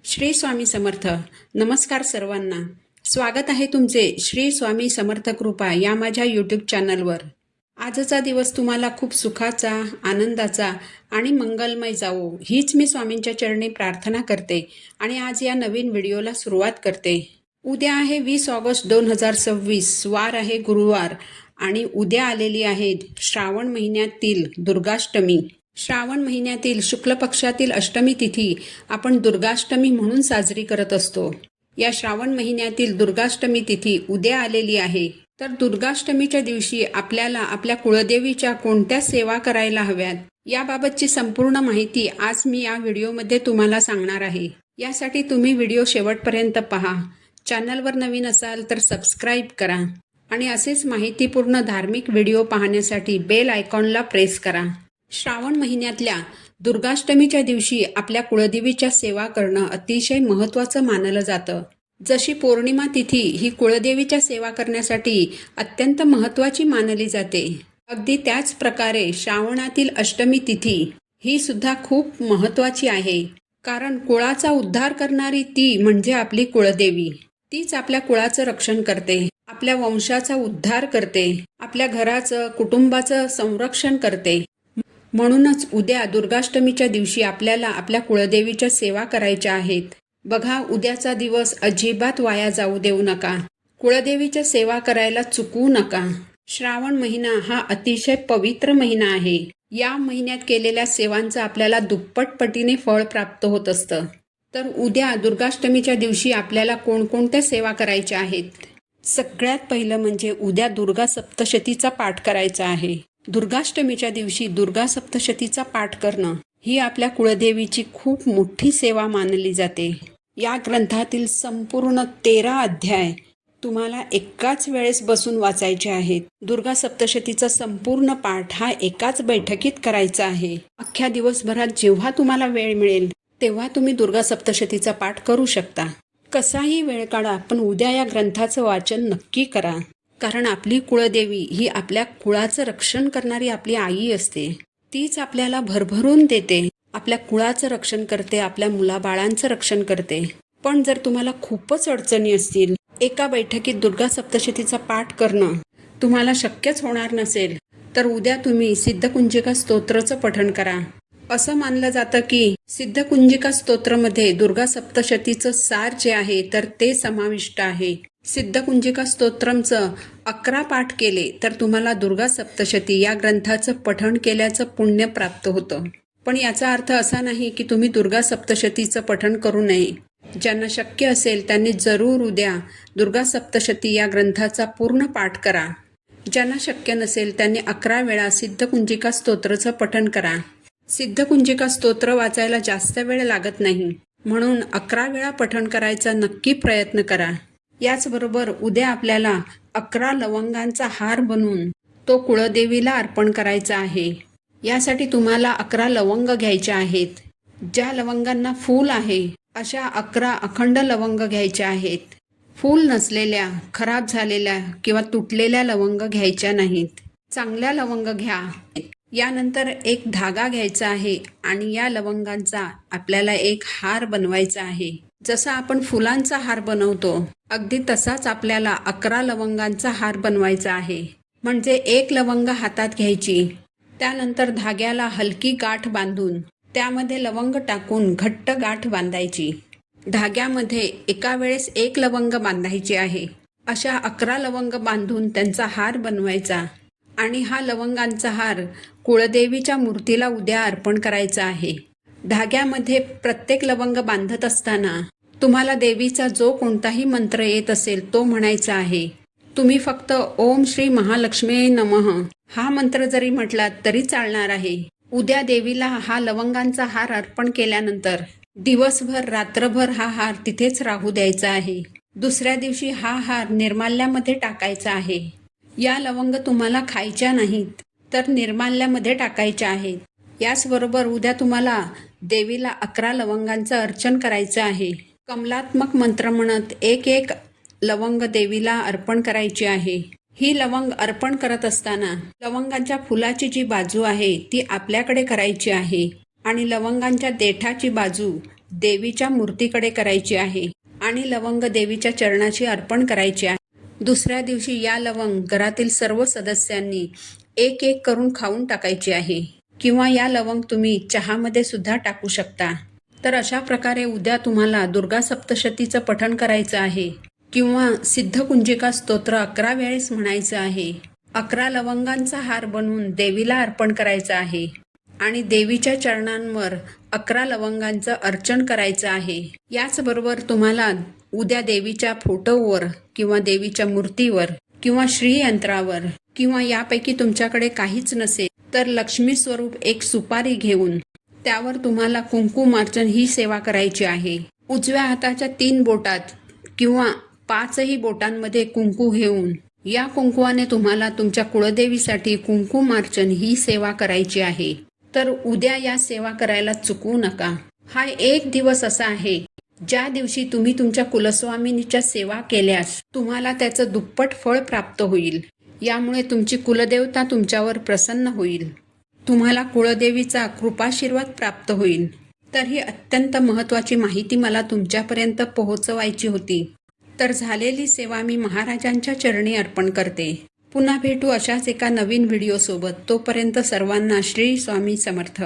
श्री स्वामी समर्थ. नमस्कार सर्वांना. स्वागत आहे तुमचे श्री स्वामी समर्थ कृपा या माझ्या यूट्यूब चॅनलवर. आजचा दिवस तुम्हाला खूप सुखाचा, आनंदाचा आणि मंगलमय जावो हीच मी स्वामींच्या चरणी प्रार्थना करते आणि आज या नवीन व्हिडिओला सुरुवात करते. उद्या आहे 20 ऑगस्ट 2026, वार आहे गुरुवार आणि उद्या आलेली आहे श्रावण महिन्यातील दुर्गाष्टमी. श्रावण महिन्यातील शुक्ल पक्षातील अष्टमी तिथी आपण दुर्गाष्टमी म्हणून साजरी करत असतो. या श्रावण महिन्यातील दुर्गाष्टमी तिथी उद्या आलेली आहे. तर दुर्गाष्टमीच्या दिवशी आपल्याला आपल्या कुळदेवीच्या कोणत्या सेवा करायला हव्यात याबाबतची संपूर्ण माहिती आज मी या व्हिडिओमध्ये तुम्हाला सांगणार आहे. यासाठी तुम्ही व्हिडिओ शेवटपर्यंत पहा. चॅनलवर नवीन असाल तर सबस्क्राईब करा आणि असेच माहितीपूर्ण धार्मिक व्हिडिओ पाहण्यासाठी बेल आयकॉनला प्रेस करा. श्रावण महिन्यातल्या दुर्गाष्टमीच्या दिवशी आपल्या कुळदेवीच्या सेवा करणं अतिशय महत्त्वाचं मानलं जातं. जशी पौर्णिमा तिथी ही कुळदेवीच्या सेवा करण्यासाठी अत्यंत महत्त्वाची मानली जाते, अगदी त्याच प्रकारे श्रावणातील अष्टमी तिथी ही सुद्धा खूप महत्त्वाची आहे. कारण कुळाचा उद्धार करणारी ती म्हणजे आपली कुळदेवी. तीच आपल्या कुळाचं रक्षण करते, आपल्या वंशाचा उद्धार करते, आपल्या घराचं, कुटुंबाचं संरक्षण करते. म्हणूनच उद्या दुर्गाष्टमीच्या दिवशी आपल्याला आपल्या कुळदेवीच्या सेवा करायच्या आहेत. बघा, उद्याचा दिवस अजिबात वाया जाऊ देऊ नका. कुळदेवीच्या सेवा करायला चुकवू नका. श्रावण महिना हा अतिशय पवित्र महिना आहे. या महिन्यात केलेल्या सेवांचं आपल्याला दुप्पट पटीने फळ प्राप्त होत असतं. तर उद्या दुर्गाष्टमीच्या दिवशी आपल्याला कोणकोणत्या सेवा करायच्या आहेत? सगळ्यात पहिलं म्हणजे उद्या दुर्गा सप्तशतीचा पाठ करायचा आहे. दुर्गाष्टमीच्या दिवशी दुर्गा सप्तशतीचा पाठ करणं ही आपल्या कुळदेवीची खूप मोठी सेवा मानली जाते. या ग्रंथातील संपूर्ण 13 अध्याय तुम्हाला एकाच वेळेस बसून वाचायचे आहेत. दुर्गा सप्तशतीचा संपूर्ण पाठ हा एकाच बैठकीत करायचा आहे. अख्ख्या दिवसभरात जेव्हा तुम्हाला वेळ मिळेल तेव्हा तुम्ही दुर्गा सप्तशतीचा पाठ करू शकता. कसाही वेळ काढा, पण उद्या या ग्रंथाचं वाचन नक्की करा. कारण आपली कुळदेवी ही आपल्या कुळाचं रक्षण करणारी आपली आई असते. तीच आपल्याला भरभरून देते, आपल्या कुळाचं रक्षण करते, आपल्या मुलाबाळांचं रक्षण करते. पण जर तुम्हाला खूपच अडचणी असतील, एका बैठकीत दुर्गा सप्तशतीचा पाठ करणं तुम्हाला शक्यच होणार नसेल, तर उद्या तुम्ही सिद्धकुंजिका स्तोत्राचं पठण करा. असं मानलं जातं की सिद्धकुंजिका स्तोत्रामध्ये दुर्गा सप्तशतीचं सार जे आहे तर ते समाविष्ट आहे. सिद्धकुंजिका स्तोत्रमचं 11 पाठ केले तर तुम्हाला दुर्गा सप्तशती या ग्रंथाचं पठण केल्याचं पुण्य प्राप्त होतं. पण याचा अर्थ असा नाही की तुम्ही दुर्गा सप्तशतीचं पठण करू नये. ज्यांना शक्य असेल त्यांनी जरूर उद्या दुर्गा सप्तशती या ग्रंथाचा पूर्ण पाठ करा. ज्यांना शक्य नसेल त्यांनी 11 वेळा सिद्धकुंजिका स्तोत्राचं पठण करा. सिद्धकुंजिका स्तोत्र वाचायला जास्त वेळ लागत नाही, म्हणून 11 वेळा पठण करायचा नक्की प्रयत्न करा. याचबरोबर उद्या आपल्याला 11 लवंगांचा हार बनवून तो कुळदेवीला अर्पण करायचा आहे. यासाठी तुम्हाला 11 लवंग घ्यायचे आहेत. ज्या लवंगांना फूल आहे अशा 11 अखंड लवंग घ्यायच्या आहेत. फूल नसलेल्या, खराब झालेल्या किंवा तुटलेल्या लवंग घ्यायच्या नाहीत. चांगल्या लवंग घ्या. यानंतर एक धागा घ्यायचा आहे आणि या लवंगांचा आपल्याला एक हार बनवायचा आहे. जसा आपण फुलांचा हार बनवतो अगदी तसाच आपल्याला 11 लवंगांचा हार बनवायचा आहे. म्हणजे एक लवंग हातात घ्यायची, त्यानंतर धाग्याला हलकी गाठ बांधून त्यामध्ये लवंग टाकून घट्ट गाठ बांधायची. धाग्यामध्ये एका वेळेस एक लवंग बांधायची आहे. अशा 11 लवंग बांधून त्यांचा हार बनवायचा आणि हा लवंगांचा हार कुळदेवीच्या मूर्तीला उद्या अर्पण करायचा आहे. धाग्यामध्ये प्रत्येक लवंग बांधत असताना तुम्हाला देवीचा जो कोणताही मंत्र येत असेल तो म्हणायचा आहे. तुम्ही फक्त ओम श्री महालक्ष्मी नमः हा मंत्र जरी म्हटलात तरी चालणार आहे. उद्या देवीला हा लवंगांचा हार अर्पण केल्यानंतर दिवसभर, रात्रभर हा हार तिथेच राहू द्यायचा आहे. दुसऱ्या दिवशी हा हार निर्माल्यामध्ये टाकायचा आहे. या लवंग तुम्हाला खायच्या नाहीत, तर निर्माल्यामध्ये टाकायच्या आहेत. याचबरोबर उद्या तुम्हाला देवीला 11 लवंगांचं अर्चन करायचं आहे. कमलात्मक मंत्र म्हणत एक एक लवंग देवीला अर्पण करायची आहे. ही लवंग अर्पण करत असताना लवंगांच्या फुलाची जी बाजू आहे ती आपल्याकडे करायची आहे आणि लवंगांच्या देठाची बाजू देवीच्या मूर्तीकडे करायची आहे आणि लवंग देवीच्या चरणाची अर्पण करायची आहे. दुसऱ्या दिवशी या लवंग घरातील सर्व सदस्यांनी एक एक करून खाऊन टाकायची आहे किंवा या लवंग तुम्ही चहामध्ये सुद्धा टाकू शकता. तर अशा प्रकारे उद्या तुम्हाला दुर्गा सप्तशतीचं पठण करायचं आहे किंवा सिद्धकुंजिका स्तोत्र 11 वेळेस म्हणायचं आहे. 11 लवंगांचा हार बनवून देवीला अर्पण करायचा आहे आणि देवीच्या चरणांवर 11 लवंगांचं अर्चन करायचं आहे. याचबरोबर तुम्हाला उद्या देवीच्या फोटोवर किंवा देवीच्या मूर्तीवर किंवा श्रीयंत्रावर किंवा यापैकी तुमच्याकडे काहीच नसेल तर लक्ष्मी स्वरूप एक सुपारी घेऊन त्यावर तुम्हाला कुंकुमार्चन ही सेवा करायची आहे. उजव्या हाताच्या 3 बोटात किंवा 5ही बोटांमध्ये कुंकू घेऊन या कुंकुवाने तुम्हाला तुमच्या कुळदेवीसाठी कुंकुमार्चन ही सेवा करायची आहे. तर उद्या या सेवा करायला चुकवू नका. हा एक दिवस असा आहे ज्या दिवशी तुम्ही तुमच्या कुलस्वामिनीच्या सेवा केल्यास तुम्हाला त्याचं दुप्पट फळ प्राप्त होईल. यामुळे तुमची कुलदेवता तुमच्यावर प्रसन्न होईल. तुम्हाला कुळदेवीचा कृपाशीर्वाद प्राप्त होईल. तर ही अत्यंत महत्त्वाची माहिती मला तुमच्यापर्यंत पोहोचवायची होती. तर झालेली सेवा मी महाराजांच्या चरणी अर्पण करते. पुन्हा भेटू अशाच एका नवीन व्हिडिओसोबत. तोपर्यंत सर्वांना श्री स्वामी समर्थ.